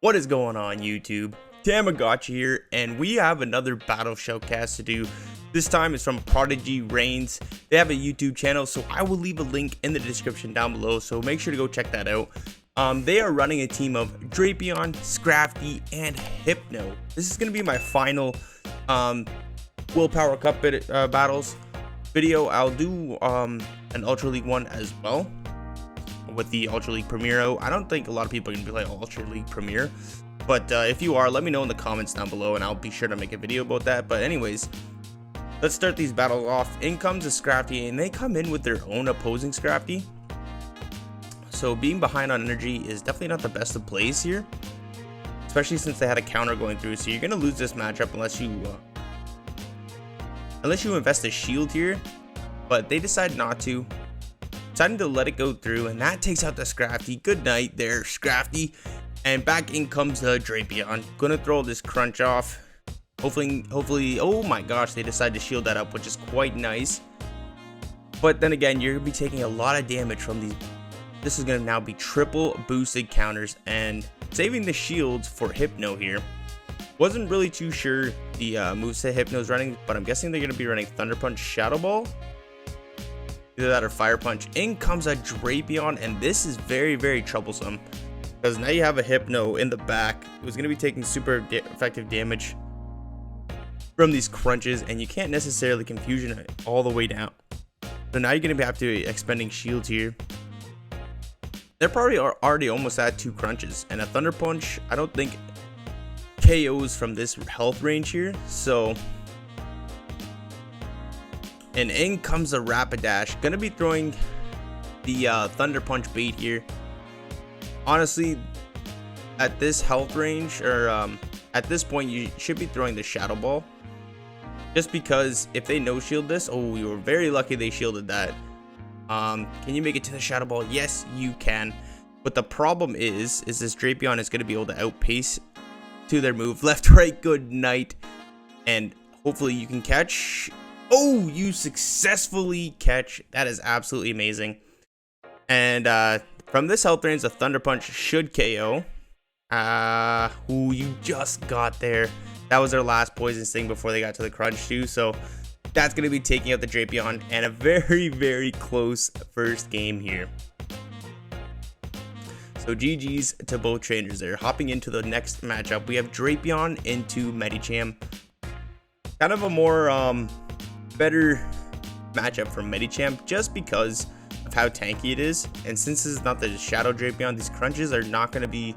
What is going on, YouTube? Thammagotcha here, and we have another battle showcast to do. This time is from Prodigy Reigns. They have a YouTube channel, so I will leave a link in the description down below, so make sure to go check that out. They are running a team of Drapion, Scrafty, and Hypno. This is going to be my final willpower cup battles video. I'll do an Ultra League one as well with the Ultra League Premier. I don't think a lot of people are going to be like Ultra League Premier, but if you are, let me know in the comments down below and I'll be sure to make a video about that. But anyways, let's start these battles off. In comes a Scrafty, and they come in with their own opposing Scrafty. So being behind on energy is definitely not the best of plays here, especially since they had a counter going through. So you're going to lose this matchup unless you invest a shield here, but they decide not to. Deciding to let it go through, and that takes out the Scrafty. Good night there, Scrafty. And back in comes the Drapion. Gonna throw this crunch off. Hopefully, oh my gosh, they decide to shield that up, which is quite nice. But then again, you're gonna be taking a lot of damage from these. This is gonna now be triple boosted counters, and saving the shields for Hypno here. Wasn't really too sure the moveset Hypno's running, but I'm guessing they're gonna be running Thunder Punch, Shadow Ball. Either that or Fire Punch. In comes a Drapion, and this is very troublesome because now you have a Hypno in the back who's going to be taking super effective damage from these crunches, and you can't necessarily confusion it all the way down. So now you're going to have to be expending shields here. They're probably already almost at 2 crunches, and a Thunder Punch I don't think KOs from this health range here. So and in comes a Rapidash. Gonna be throwing the Thunder Punch bait here. Honestly, at this health range, or at this point, you should be throwing the Shadow Ball. Just because if they no shield this, oh, we were very lucky they shielded that. Can you make it to the Shadow Ball? Yes, you can. But the problem is this Drapion is gonna be able to outpace to their move. Left, right, good night. And hopefully you can catch. Oh, you successfully catch. That is absolutely amazing. And from this health range, a Thunder Punch should KO. Ooh, you just got there. That was their last Poison Sting before they got to the crunch too. So that's going to be taking out the Drapion, and a very close first game here. So GG's to both trainers there. Hopping into the next matchup, we have Drapion into Medicham. Kind of a more better matchup for Medicham just because of how tanky it is, and since this is not the Shadow Drapion, these crunches are not going to be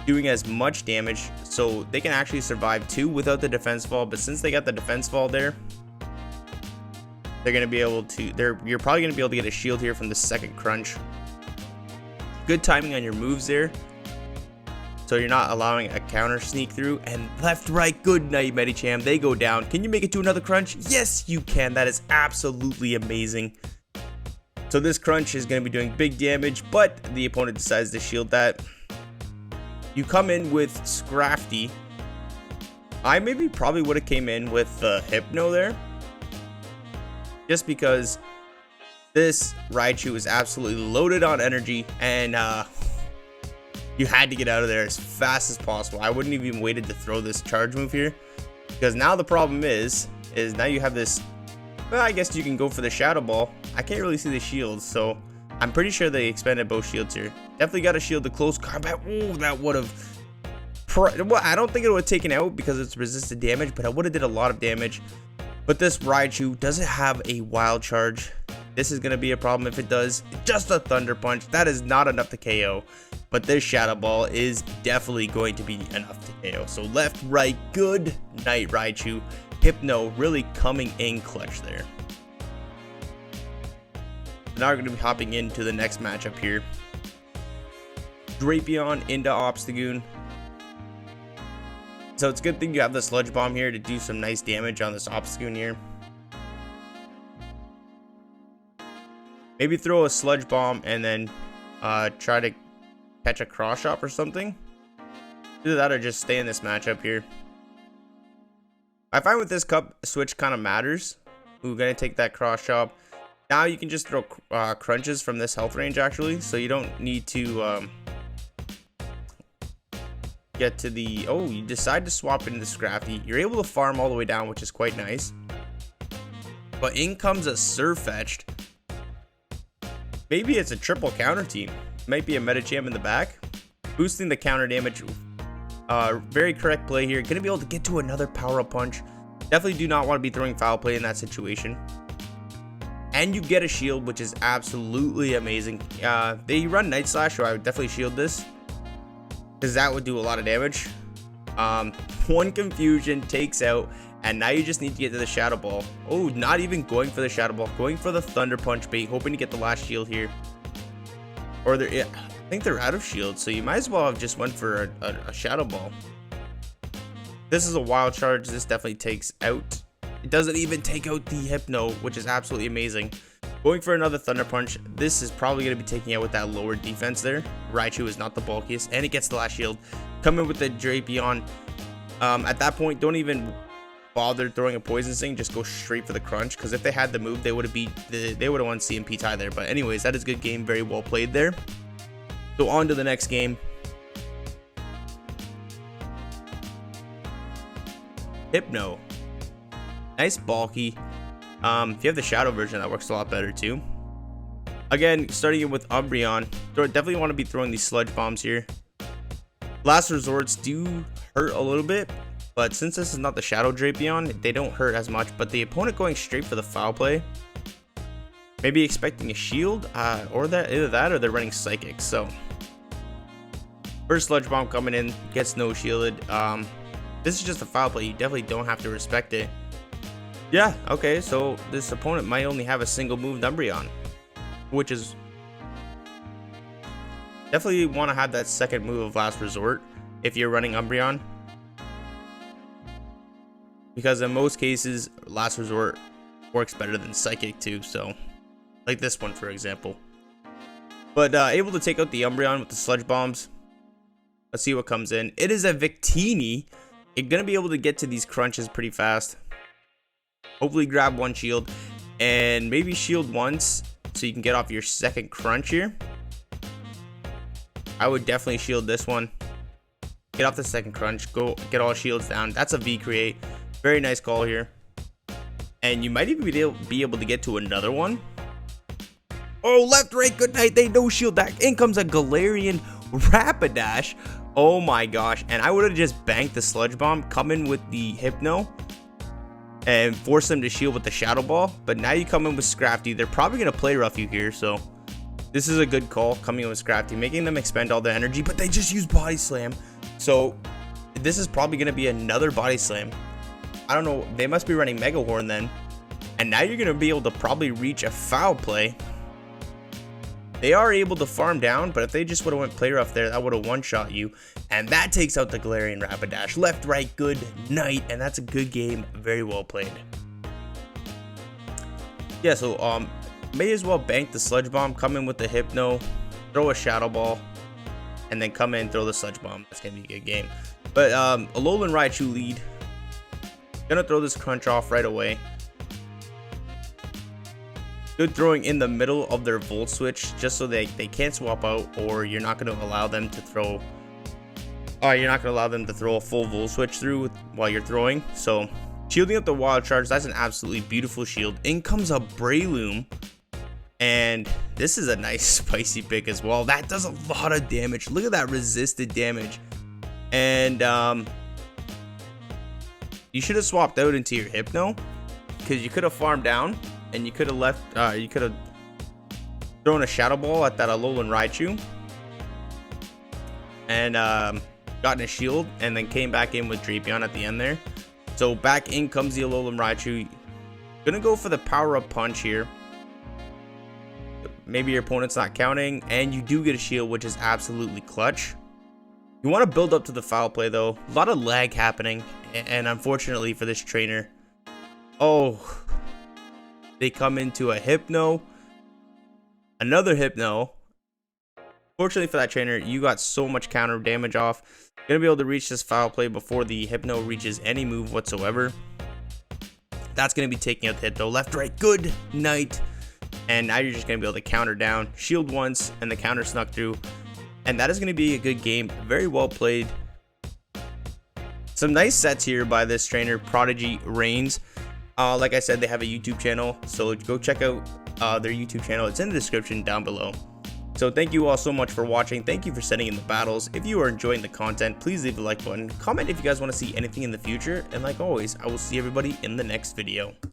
doing as much damage, so they can actually survive too without the defense fall. But since they got the defense fall there, they're going to be able to you're probably going to be able to get a shield here from the second crunch. Good timing on your moves there, so you're not allowing a counter sneak through. And left, right, good night, Medicham. They go down. Can you make it to another crunch? Yes, you can. That is absolutely amazing. So this crunch is going to be doing big damage, but the opponent decides to shield that. You come in with Scrafty. I probably would have came in with Hypno there, just because this Raichu is absolutely loaded on energy, and you had to get out of there as fast as possible. I wouldn't even waited to throw this charge move here, because now the problem is now you have this. Well, I guess you can go for the Shadow Ball. I can't really see the shields, so I'm pretty sure they expended both shields here. Definitely got to shield the close combat. Ooh, that would have. Well, I don't think it would have taken out because it's resisted damage, but I would have did a lot of damage. But this Raichu doesn't have a wild charge. This is going to be a problem if it does. Just a Thunder Punch. That is not enough to KO. But this Shadow Ball is definitely going to be enough to KO. So left, right, good night, Raichu. Hypno really coming in clutch there. Now we're going to be hopping into the next matchup here. Drapion into Obstagoon. So it's a good thing you have the Sludge Bomb here to do some nice damage on this Obstagoon here. Maybe throw a Sludge Bomb and then try to catch a Cross Chop or something. Either that or just stay in this matchup here. I find with this cup, switch kind of matters. We're going to take that Cross Chop. Now you can just throw crunches from this health range actually, so you don't need to get to the, oh, you decide to swap into the Scrafty. You're able to farm all the way down, which is quite nice. But in comes a Surfetched. Maybe it's a triple counter team. Might be a Medicham in the back. Boosting the counter damage. Very correct play here. Gonna be able to get to another power-up punch. Definitely do not want to be throwing foul play in that situation. And you get a shield, which is absolutely amazing. They run Night Slash, so I would definitely shield this, because that would do a lot of damage. One confusion takes out, and now you just need to get to the Shadow Ball. Oh, not even going for the Shadow Ball, going for the Thunder Punch bait, hoping to get the last shield here. Or I think they're out of shield, so you might as well have just went for a Shadow Ball. This is a wild charge. This definitely takes out. It doesn't even take out the Hypno, which is absolutely amazing. Going for another Thunder Punch. This is probably going to be taking out with that lower defense there. Raichu is not the bulkiest, and it gets the last shield. Coming with the Drapion. At that point, don't even bother throwing a Poison Sting. Just go straight for the Crunch, because if they had the move, they would have won CMP tie there. But anyways, that is a good game. Very well played there. So on to the next game. Hypno. Nice bulky. If you have the shadow version, that works a lot better too. Again, starting it with Umbreon. Definitely want to be throwing these sludge bombs here. Last resorts do hurt a little bit, but since this is not the Shadow Drapion, they don't hurt as much. But the opponent going straight for the foul play, maybe expecting a shield, or either that or they're running Psychic. So first sludge bomb coming in, gets no shielded. This is just a foul play. You definitely don't have to respect it. Yeah, okay, so this opponent might only have a single move Umbreon, which is definitely want to have that second move of last resort if you're running Umbreon, because in most cases last resort works better than Psychic too. So like this one for example. But able to take out the Umbreon with the sludge bombs. Let's see what comes in. It is a Victini. You're gonna be able to get to these crunches pretty fast. Hopefully grab one shield and maybe shield once so you can get off your second crunch here. I would definitely shield this one. Get off the second crunch. Go get all shields down. That's a V create. Very nice call here. And you might even be able to get to another one. Oh, left, right, good night. They no shield that. In comes a Galarian Rapidash. Oh my gosh. And I would have just banked the sludge bomb, come in with the Hypno, and force them to shield with the Shadow Ball. But now you come in with Scrafty. They're probably going to play rough you here, so this is a good call coming in with Scrafty, making them expend all the energy, but they just use Body Slam. So this is probably going to be another Body Slam. I don't know, they must be running Mega Horn then. And now you're going to be able to probably reach a foul play. They are able to farm down, but if they just would have went play rough there, that would have one-shot you. And that takes out the Galarian Rapidash. Left, right, good night. And that's a good game. Very well played. Yeah, so may as well bank the Sludge Bomb, come in with the Hypno, throw a Shadow Ball, and then come in, throw the Sludge Bomb. That's going to be a good game. But Alolan Raichu lead. Gonna throw this Crunch off right away. Good throwing in the middle of their Volt Switch, just so they can't swap out, or you're not going to allow them to throw. You're not going to allow them to throw a full Volt Switch through while you're throwing. So shielding up the Wild Charge, that's an absolutely beautiful shield. In comes a Breloom, and this is a nice spicy pick as well. That does a lot of damage. Look at that resisted damage, and you should have swapped out into your Hypno, because you could have farmed down. And you could have left, you could have thrown a Shadow Ball at that Alolan Raichu and gotten a shield, and then came back in with Drapion at the end there. So back in comes the Alolan Raichu. Gonna go for the power-up punch here. Maybe your opponent's not counting, and you do get a shield, which is absolutely clutch. You want to build up to the foul play though. A lot of lag happening, and unfortunately for this trainer, they come into a Hypno, another Hypno. Fortunately for that trainer, you got so much counter damage off. Gonna be able to reach this foul play before the Hypno reaches any move whatsoever. That's gonna be taking out the Hypno. Left, right, good night. And now you're just gonna be able to counter down, shield once, and the counter snuck through. And that is gonna be a good game. Very well played. Some nice sets here by this trainer, Prodigy Reigns. Like I said, they have a YouTube channel, so go check out their YouTube channel. It's in the description down below. So thank you all so much for watching. Thank you for sending in the battles. If you are enjoying the content, please leave a like button. Comment if you guys want to see anything in the future. And like always, I will see everybody in the next video.